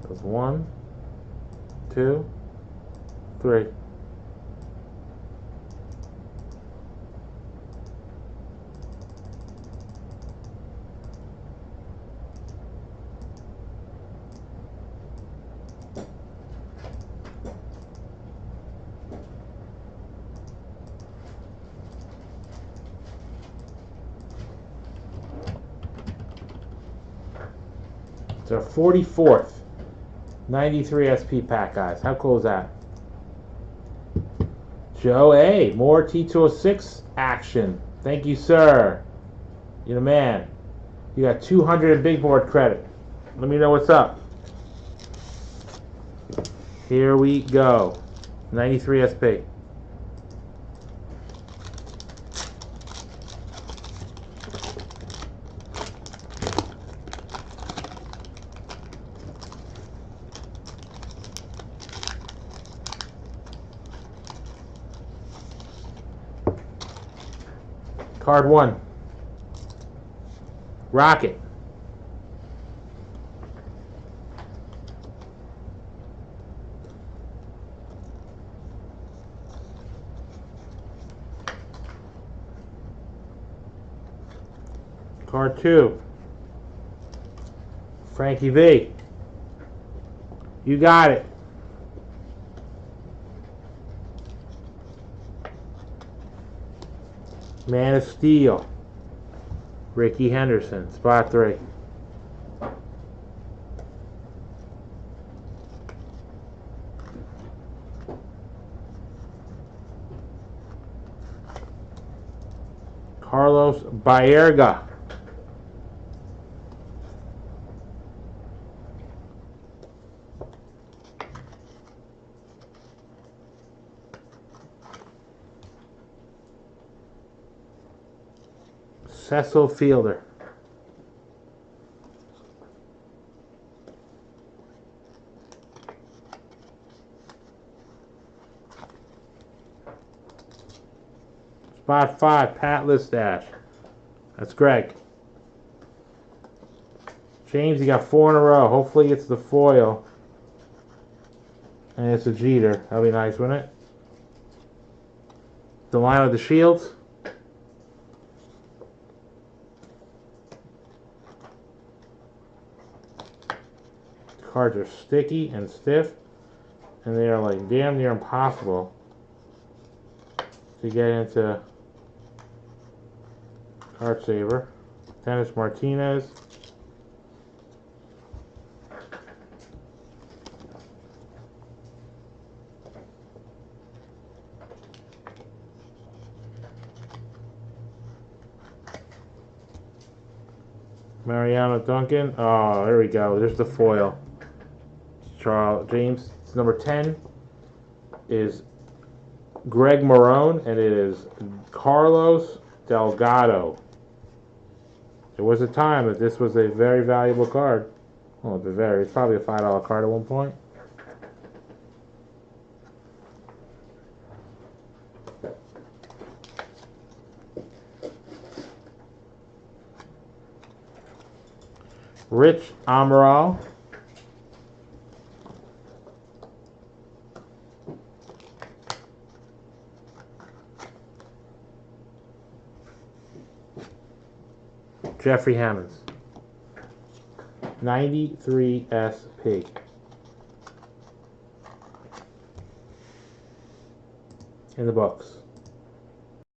That was 1, 2, 3. It's our 44th 93 SP pack, guys. How cool is that? Joe A. More T206 action. Thank you, sir. You're the man. You got 200 in big board credit. Let me know what's up. Here we go. 93 SP. Card 1. Rocket. Card 2. Frankie V. You got it. Man of Steel. Ricky Henderson, spot 3. Carlos Baerga. Cecil Fielder. Spot 5, Pat Listash. That's Greg. James, you got 4 in a row. Hopefully it's the foil. And it's a Jeter. That'll be nice, wouldn't it? The line with the Shields. Cards are sticky and stiff, and they are like damn near impossible to get into Card Saver. Dennis Martinez. Mariano Duncan. Oh, there we go. There's the foil. Charles James. It's number 10 is Greg Marone, and it is Carlos Delgado. There was a time that this was a very valuable card. Well, it's probably a $5 card at one point. Rich Amaral. Jeffrey Hammonds. 93 SP. In the books.